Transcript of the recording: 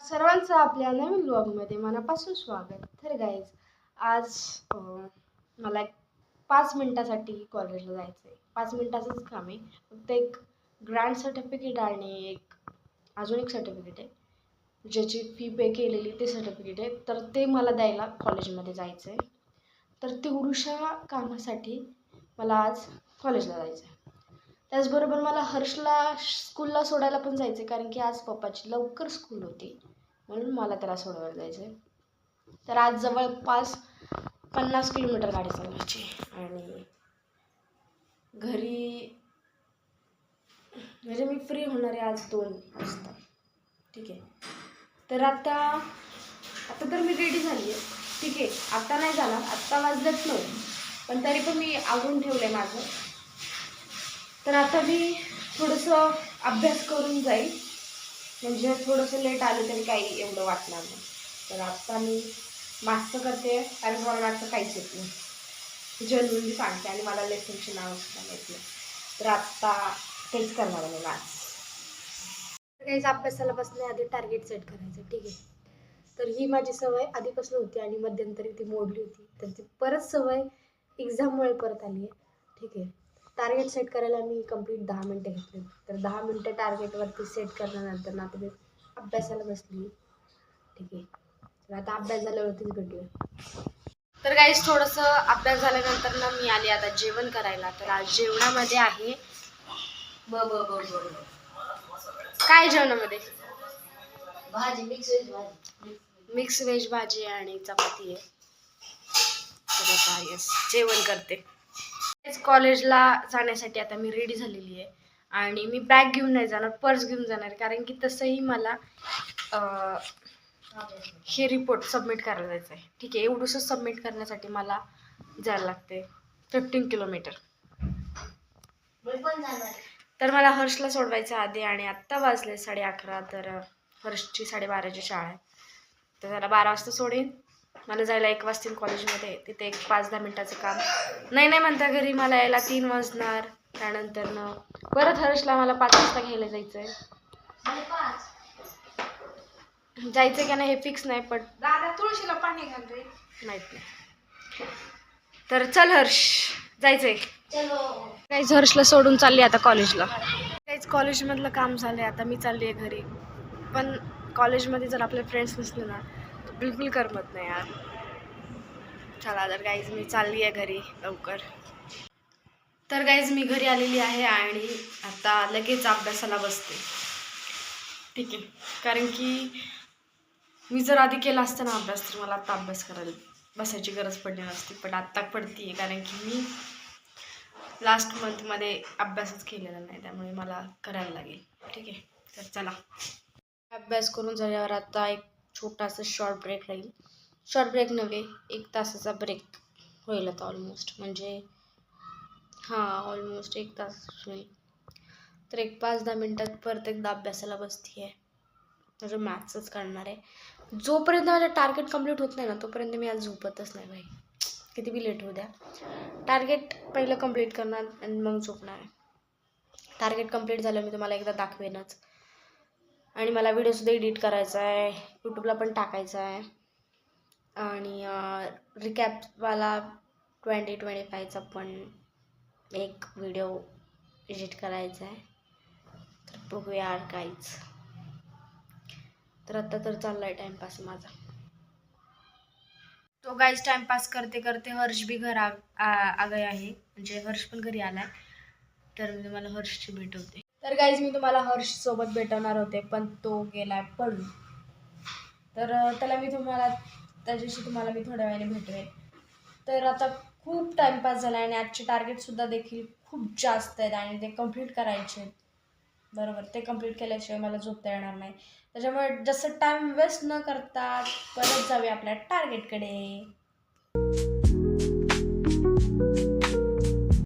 सर्वांचं आपल्या नवीन व्लॉगमध्ये मनापासून स्वागत. तर गाईज आज मला एक 5 मिनिटासाठी कॉलेजला जायचं आहे. 5 मिनिटाचंच काम आहे. फक्त एक ग्रँड सर्टिफिकेट आणि अजून एक सर्टिफिकेट आहे ज्याची फी पे केलेली ते सर्टिफिकेट आहे. तर ते मला द्यायला कॉलेजमध्ये जायचं आहे. तर तेवढ्याशा कामासाठी मला आज कॉलेजला जायचं आहे. त्याचबरोबर मला हर्षला स्कूलला सोडायला पण जायचं आहे, कारण की आज पप्पाची लवकर स्कूल होती म्हणून मला त्याला सोडवायला जायचं आहे. तर आज जवळपास 50 किलोमीटर गाडी चालवायची आणि घरी म्हणजे मी फ्री होणार आहे आज 2 वाजता. ठीक आहे. तर आता तर मी रेडी झाली आहे. ठीक आहे. आता नाही जाणार, आत्ता वाजलेत 9, पण तरी पण मी आवरून ठेवलं आहे माझं. तर आता मी थोडंसं अभ्यास करून जाईल, म्हणजे थोडंसं लेट आलं तरी काही एवढं वाटणार नाही. तर आत्ता मी मास्क करते, कारण मला मास्क काहीच येत नाही, जनरली सांगते, आणि मला लेसनचे नाव सुद्धा येत नाही. तर आत्ता तेच करणार आहे मी मॅथ्स. काहीच अभ्यासाला बसण्याआधी टार्गेट सेट करायचं. ठीक आहे. तर ही माझी सवय आधीपासून होती आणि मध्यंतरी ती मोडली होती. तर ती परत सवय एक्झाममुळे परत आली आहे. ठीक आहे. टार्गेट सेट करायला मी कंप्लीट 10 मिनटं घेतली. तर 10 मिनटं टार्गेटवरती सेट करण्यानंतर ना आता मी अभ्यासाला बसली. ठीक आहे. तर आता अभ्यास झाल्यावरतीच भेटूया. तर गाईस थोडंसं अभ्यास झाल्यानंतर ना मी आली आता जेवण करायला. तर आज जेवणामध्ये आहे काय जेवणामध्ये भाजी, मिक्स व्हेज भाजी आणि चपाती आहे. तर आता येस जेवण करते. कॉलेजला जाण्यासाठी आता मी रेडी झालेली आहे आणि मी बॅग घेऊन नाही जाणार, पर्स घेऊन जाणार, कारण की तसंही मला हे रिपोर्ट सबमिट करायला जायचं आहे. ठीक आहे. एवढंसं सबमिट करण्यासाठी मला जायला लागते 15 किलोमीटर. तर मला हर्षला सोडवायचं आधी आणि आत्ता वाजले 11:30. तर हर्षची 12:30ची शाळा आहे. तर त्याला 12 वाजता सोडेन. मला जायला 1 वाजतील कॉलेजमध्ये. तिथे एक 5-10 मिनिटाचं काम नाही म्हणता घरी मला यायला 3 वाजणार. त्यानंतर परत हर्षला मला 5 वाजता घ्यायला जायचं आहे. जायचं का नाही हे फिक्स नाही, पण दादा तुळशीला पाणी घालतोय माहित नाही. तर चल हर्ष, जायचंय. काहीच हर्षला सोडून चालली आता कॉलेजला. काहीच कॉलेजमधलं काम झालंय, आता मी चालली आहे घरी. पण कॉलेजमध्ये जर आपले फ्रेंड्स नसले ना तर बिलकुल करमत नाही यार. चला तर गाईज मी चालली आहे घरी लवकर. तर गाईज मी घरी आलेली आहे आणि आता लगेच अभ्यासाला बसते. ठीक आहे. कारण की मी जर आधी केला असता ना अभ्यास तर मला आता अभ्यास करायला बसायची गरज पडली नसती, पण आत्ता पडती, कारण की मी लास्ट मंथमध्ये अभ्यासच केलेला नाही, त्यामुळे मला करायला लागेल. ठीक आहे. तर चला अभ्यास करून झाल्यावर आता एक छोटासा शॉर्ट ब्रेक राहील. शॉर्ट ब्रेक नव्हे, 1 तासाचा ब्रेक होईल आता ऑलमोस्ट, म्हणजे ऑलमोस्ट 1 तास होईल. तर एक 5-10 मिनटात परत एकदा अभ्यासाला बसते आहे. म्हणजे मॅथ्सच करणार आहे. जोपर्यंत माझं टार्गेट कंप्लीट होत नाही ना तोपर्यंत मी आज झोपतच नाही भाई, किती बी लेट होऊ द्या. टार्गेट पहिलं कंप्लीट करणार आणि मग झोपणार आहे. टार्गेट कंप्लीट झालं मी तुम्हाला एकदा दाखवेनच. आणि मला व्हिडिओसुद्धा एडिट करायचा आहे, यूट्यूबला पण टाकायचा आहे. आणि रिकॅपवाला 2025चा पण एक व्हिडिओ एडिट करायचा आहे. तर बघूया यार काहीच. तर आता तर चाललाय टाइमपास माझा. तो गाईज टाइमपास करते करते हर्ष बी घर आ गए आहे, म्हणजे हर्ष पण घरी आलाय. तर मी तुम्हाला हर्षची भेटवते. तर गाईज मी तुम्हाला हर्ष सोबत भेटवणार होते, पण तो गेलाय पळून. तर त्याच्याशी तुम्हाला मी थोड्या वेळाने भेटवेन. तर आता खूप टाइमपास झाला आणि आजचे टार्गेटसुद्धा देखील खूप जास्त आहेत आणि ते कंप्लीट करायचे आहेत. बरोबर, ते कंप्लीट केल्याशिवाय मला झोपता येणार नाही. त्याच्यामुळे जसं टाइम वेस्ट न करता परत जाऊया आपल्या टार्गेटकडे.